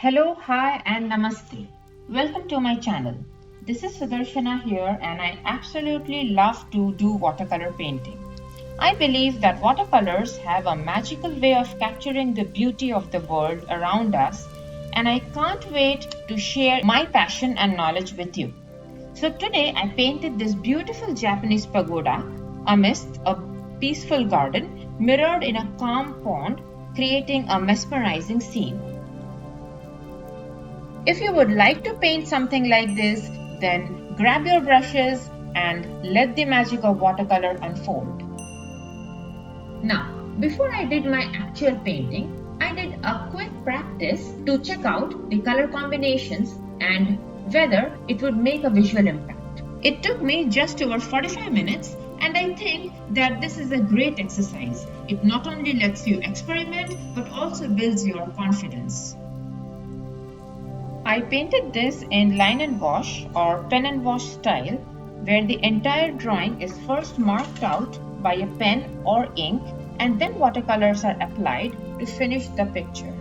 Hello, hi and namaste. Welcome to my channel. This is Sudarshana here and I absolutely love to do watercolor painting. I believe that watercolors have a magical way of capturing the beauty of the world around us and I can't wait to share my passion and knowledge with you. So today I painted this beautiful Japanese pagoda amidst a peaceful garden mirrored in a calm pond, creating a mesmerizing scene. If you would like to paint something like this, then grab your brushes and let the magic of watercolor unfold. Now, before I did my actual painting, I did a quick practice to check out the color combinations and whether it would make a visual impact. It took me just over 45 minutes and I think that this is a great exercise. It not only lets you experiment but also builds your confidence. I painted this in line and wash or pen and wash style, where the entire drawing is first marked out by a pen or ink and then watercolors are applied to finish the picture.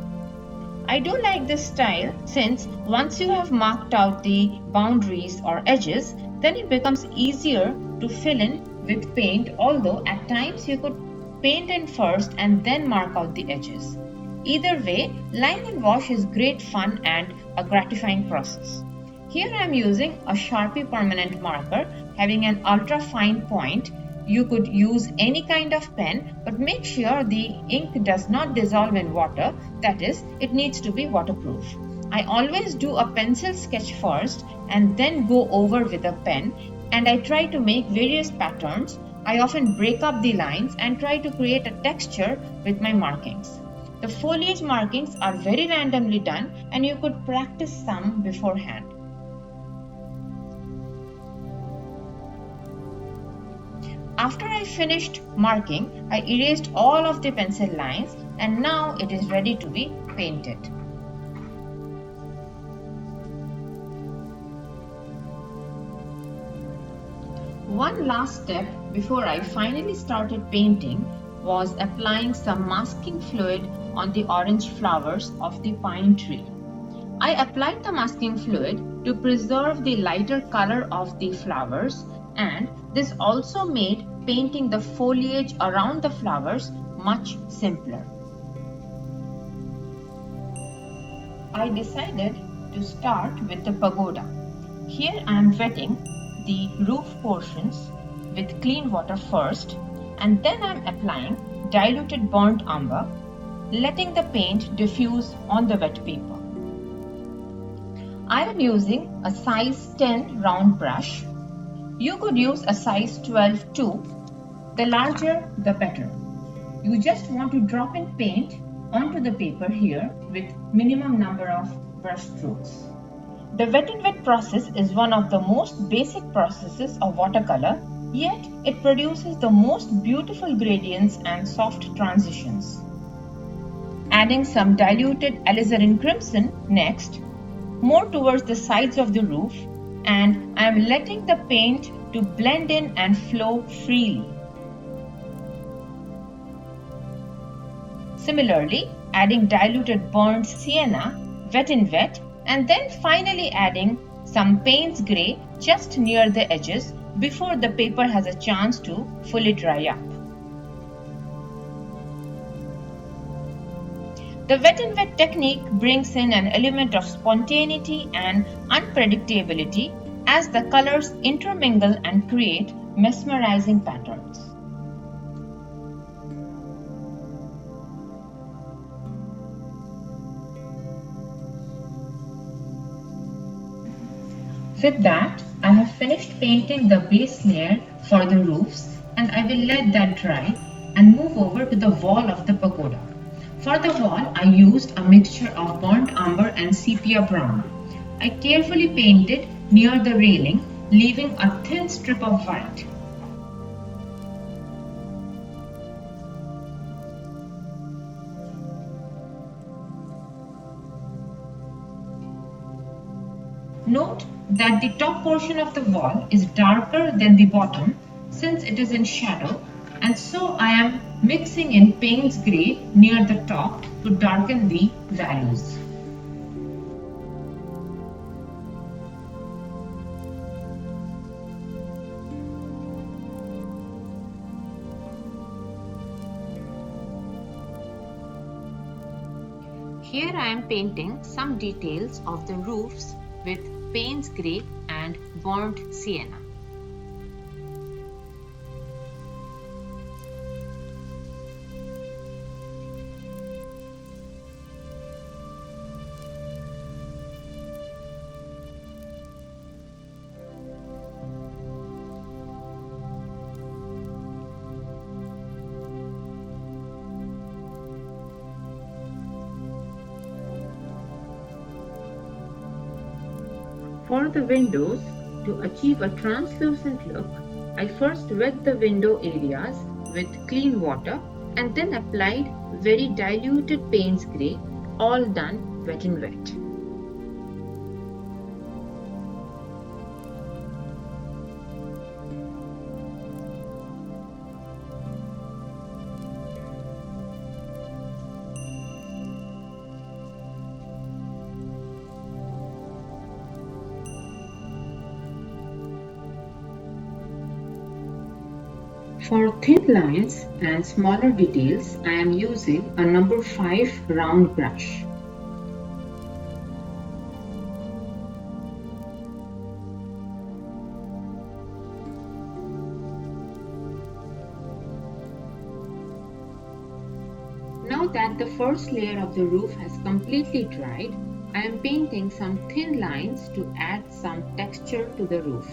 I do like this style since once you have marked out the boundaries or edges, then it becomes easier to fill in with paint, although at times you could paint in first and then mark out the edges. Either way, line and wash is great fun and a gratifying process. Here I am using a Sharpie permanent marker having an ultra fine point. You could use any kind of pen, but make sure the ink does not dissolve in water, that is, it needs to be waterproof. I always do a pencil sketch first and then go over with a pen, and I try to make various patterns. I often break up the lines and try to create a texture with my markings. The foliage markings are very randomly done and you could practice some beforehand. After I finished marking, I erased all of the pencil lines and now it is ready to be painted. One last step before I finally started painting was applying some masking fluid on the orange flowers of the pine tree. I applied the masking fluid to preserve the lighter color of the flowers, and this also made painting the foliage around the flowers much simpler. I decided to start with the pagoda. Here I am wetting the roof portions with clean water first, and then I am applying diluted burnt umber, letting the paint diffuse on the wet paper. I am using a size 10 round brush. You could use a size 12 too. The larger the better. You just want to drop in paint onto the paper here with minimum number of brush strokes. The wet and wet process is one of the most basic processes of watercolor, yet it produces the most beautiful gradients and soft transitions. Adding some diluted Alizarin Crimson next, more towards the sides of the roof, and I am letting the paint to blend in and flow freely. Similarly, adding diluted burnt sienna, wet in wet, and then finally adding some Payne's grey just near the edges before the paper has a chance to fully dry up. The wet and wet technique brings in an element of spontaneity and unpredictability as the colors intermingle and create mesmerizing patterns. With that, I have finished painting the base layer for the roofs and I will let that dry and move over to the wall of the pagoda. For the wall, I used a mixture of burnt umber and sepia brown. I carefully painted near the railing, leaving a thin strip of white. Note that the top portion of the wall is darker than the bottom since it is in shadow, and so I am mixing in Payne's grey near the top to darken the values. Here I am painting some details of the roofs with Payne's grey and burnt sienna. For the windows, to achieve a translucent look, I first wet the window areas with clean water and then applied very diluted Payne's grey, all done wet in wet. For thin lines and smaller details, I am using a number 5 round brush. Now that the first layer of the roof has completely dried, I am painting some thin lines to add some texture to the roof.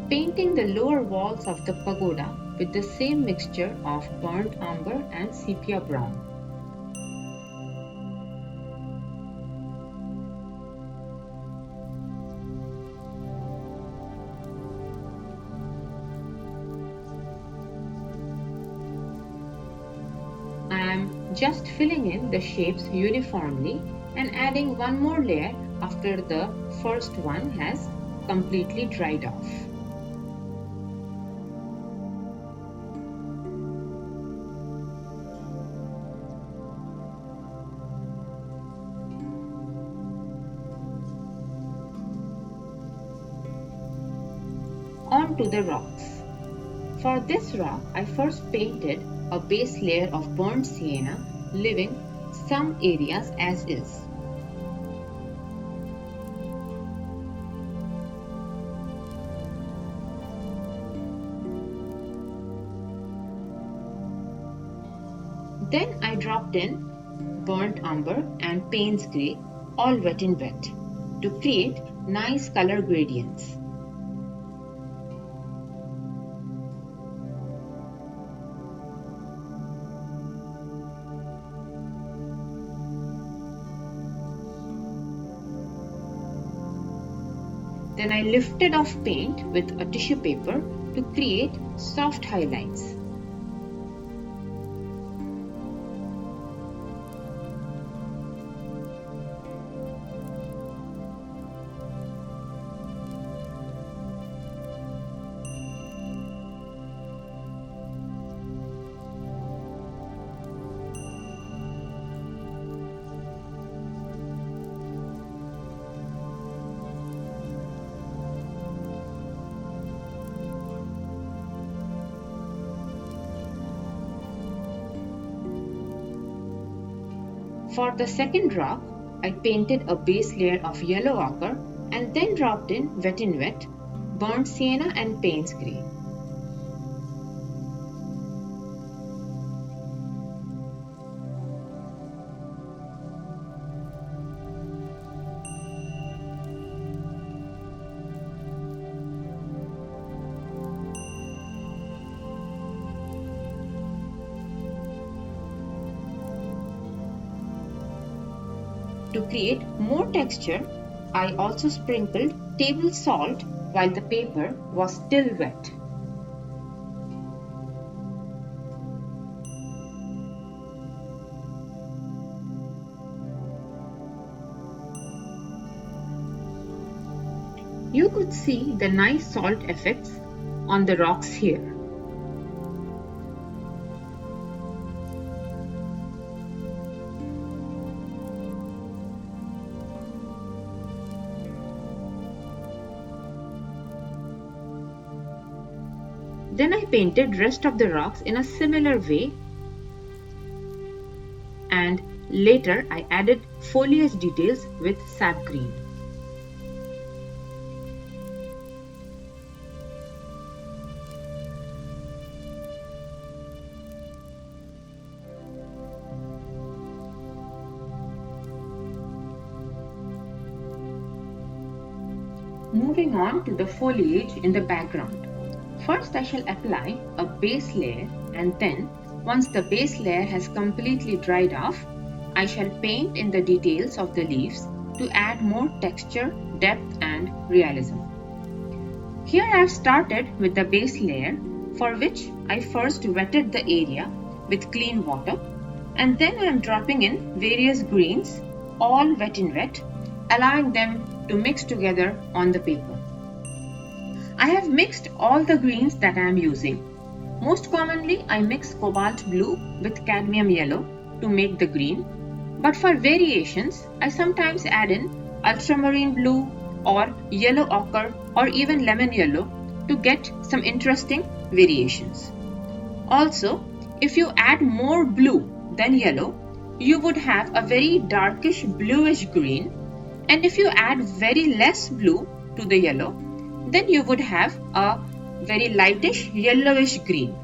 Painting the lower walls of the pagoda with the same mixture of burnt umber and sepia brown. I am just filling in the shapes uniformly and adding one more layer after the first one has completely dried off. On to the rocks. For this rock, I first painted a base layer of burnt sienna, leaving some areas as is. Then I dropped in burnt umber and Payne's grey, all wet in wet, to create nice color gradients. Then I lifted off paint with a tissue paper to create soft highlights. For the second rock, I painted a base layer of yellow ochre and then dropped in wet in wet, burnt sienna and Payne's grey. To create more texture, I also sprinkled table salt while the paper was still wet. You could see the nice salt effects on the rocks here. Then I painted rest of the rocks in a similar way, and later I added foliage details with sap green. Moving on to the foliage in the background. First I shall apply a base layer, and then once the base layer has completely dried off, I shall paint in the details of the leaves to add more texture, depth and realism. Here I have started with the base layer, for which I first wetted the area with clean water, and then I am dropping in various greens, all wet in wet, allowing them to mix together on the paper. I have mixed all the greens that I am using. Most commonly, I mix cobalt blue with cadmium yellow to make the green, but for variations, I sometimes add in ultramarine blue or yellow ochre or even lemon yellow to get some interesting variations. Also, if you add more blue than yellow, you would have a very darkish bluish green, and if you add very less blue to the yellow, then you would have a very lightish yellowish green.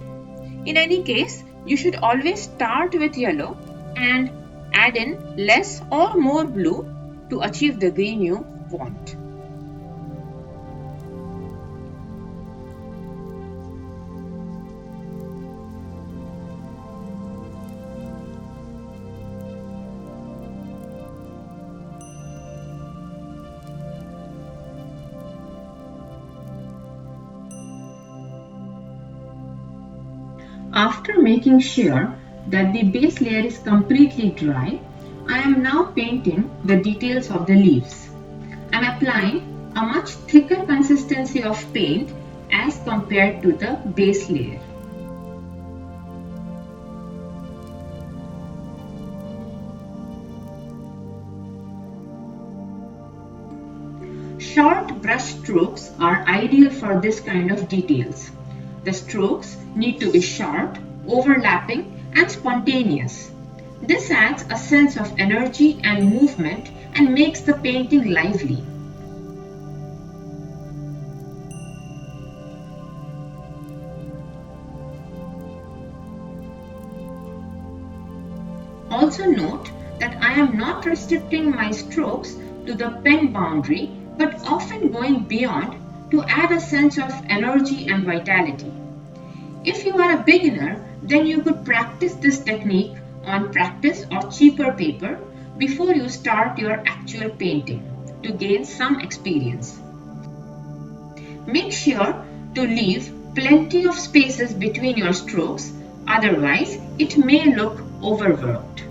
In any case, you should always start with yellow and add in less or more blue to achieve the green you want. After making sure that the base layer is completely dry, I am now painting the details of the leaves. I am applying a much thicker consistency of paint as compared to the base layer. Short brush strokes are ideal for this kind of details. The strokes need to be short, overlapping and spontaneous. This adds a sense of energy and movement and makes the painting lively. Also note that I am not restricting my strokes to the pen boundary, but often going beyond to add a sense of energy and vitality. If you are a beginner, then you could practice this technique on practice or cheaper paper before you start your actual painting to gain some experience. Make sure to leave plenty of spaces between your strokes, otherwise it may look overworked.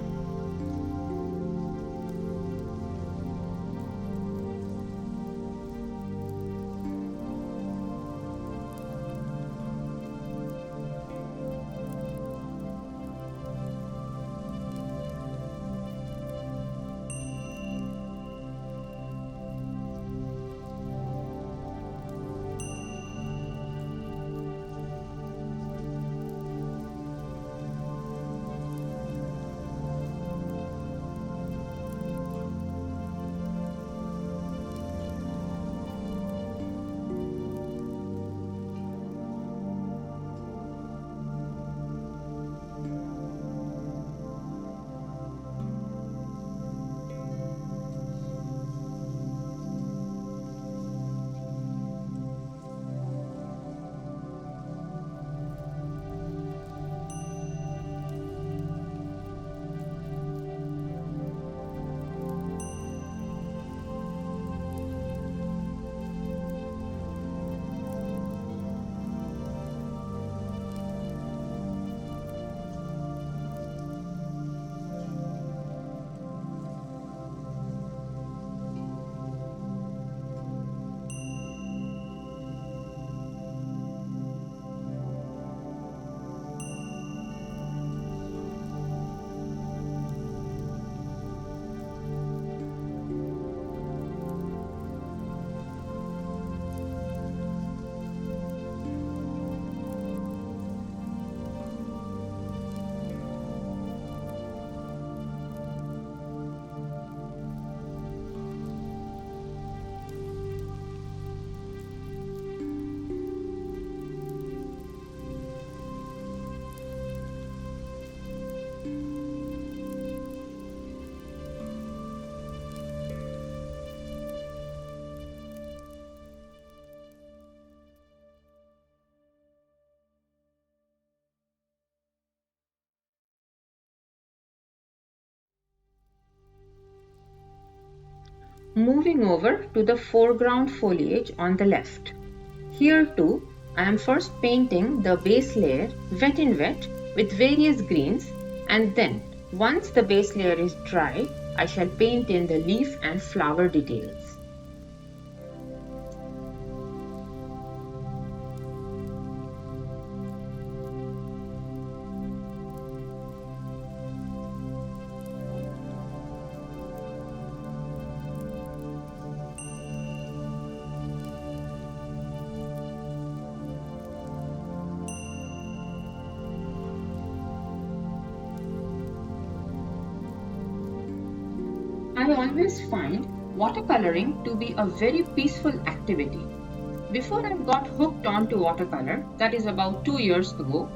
Moving over to the foreground foliage on the left. Here too, I am first painting the base layer wet in wet with various greens, and then once the base layer is dry, I shall paint in the leaf and flower details. I always find watercoloring to be a very peaceful activity. Before I got hooked onto watercolor, that is about 2 years ago,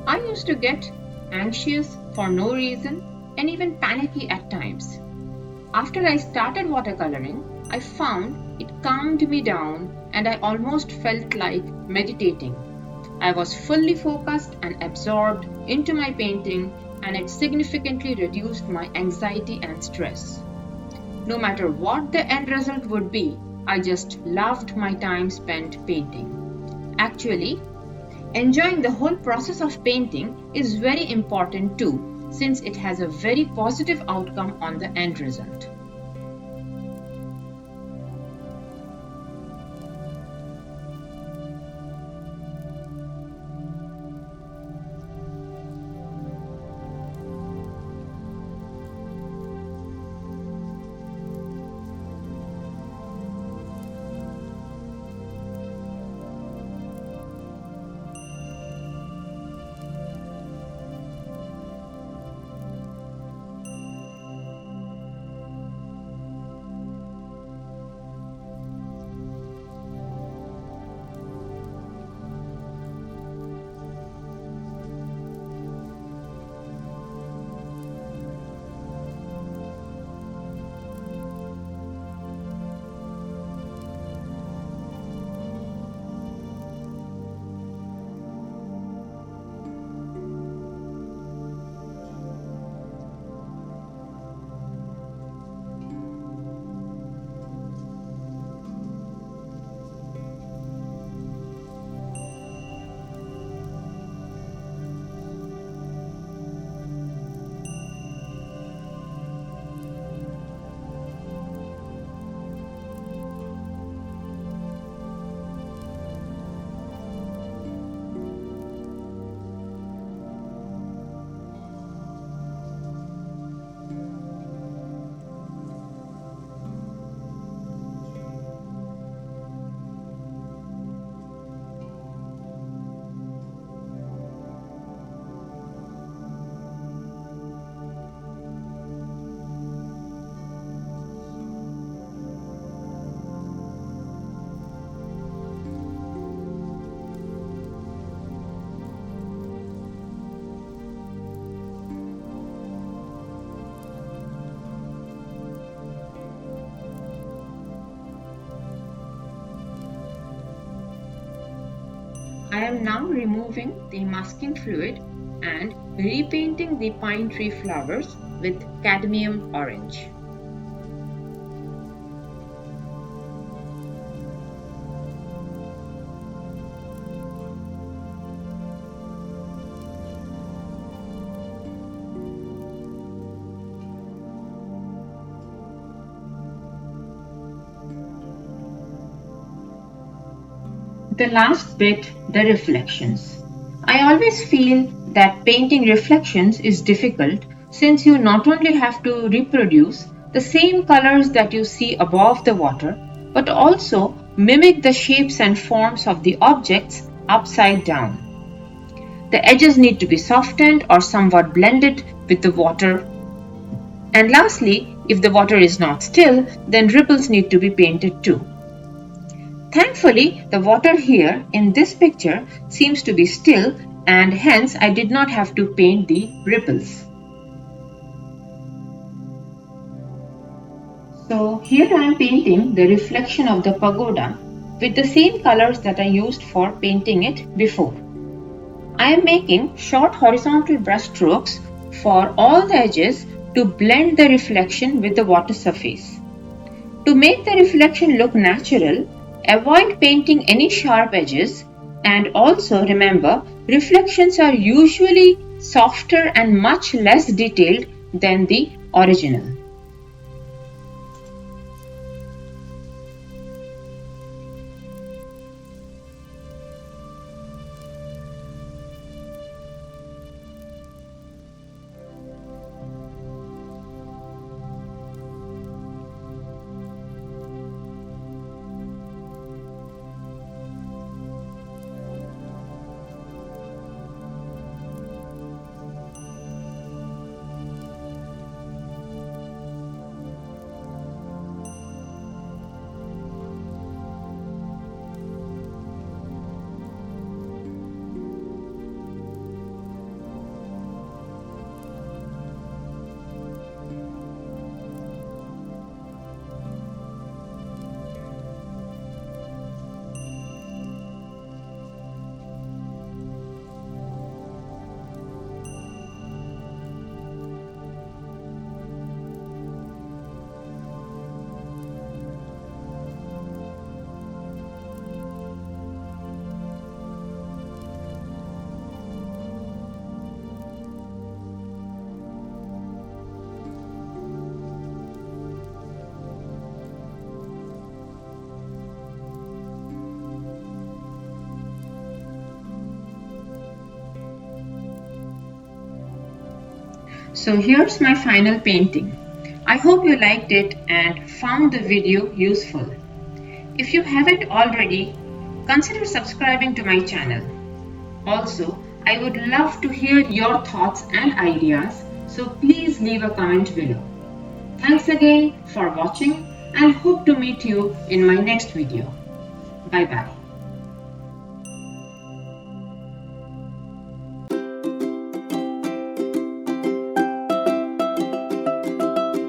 I used to get anxious for no reason and even panicky at times. After I started watercoloring, I found it calmed me down and I almost felt like meditating. I was fully focused and absorbed into my painting, and it significantly reduced my anxiety and stress. No matter what the end result would be, I just loved my time spent painting. Actually, enjoying the whole process of painting is very important too, since it has a very positive outcome on the end result. I am now removing the masking fluid and repainting the pine tree flowers with cadmium orange. The last bit, the reflections. I always feel that painting reflections is difficult since you not only have to reproduce the same colors that you see above the water, but also mimic the shapes and forms of the objects upside down. The edges need to be softened or somewhat blended with the water. And lastly, if the water is not still, then ripples need to be painted too. Thankfully, the water here in this picture seems to be still, and hence I did not have to paint the ripples. So here I am painting the reflection of the pagoda with the same colors that I used for painting it before. I am making short horizontal brush strokes for all the edges to blend the reflection with the water surface. To make the reflection look natural, avoid painting any sharp edges, and also remember, reflections are usually softer and much less detailed than the original. So here's my final painting. I hope you liked it and found the video useful. If you haven't already, consider subscribing to my channel. Also, I would love to hear your thoughts and ideas, so please leave a comment below. Thanks again for watching and hope to meet you in my next video. Bye bye.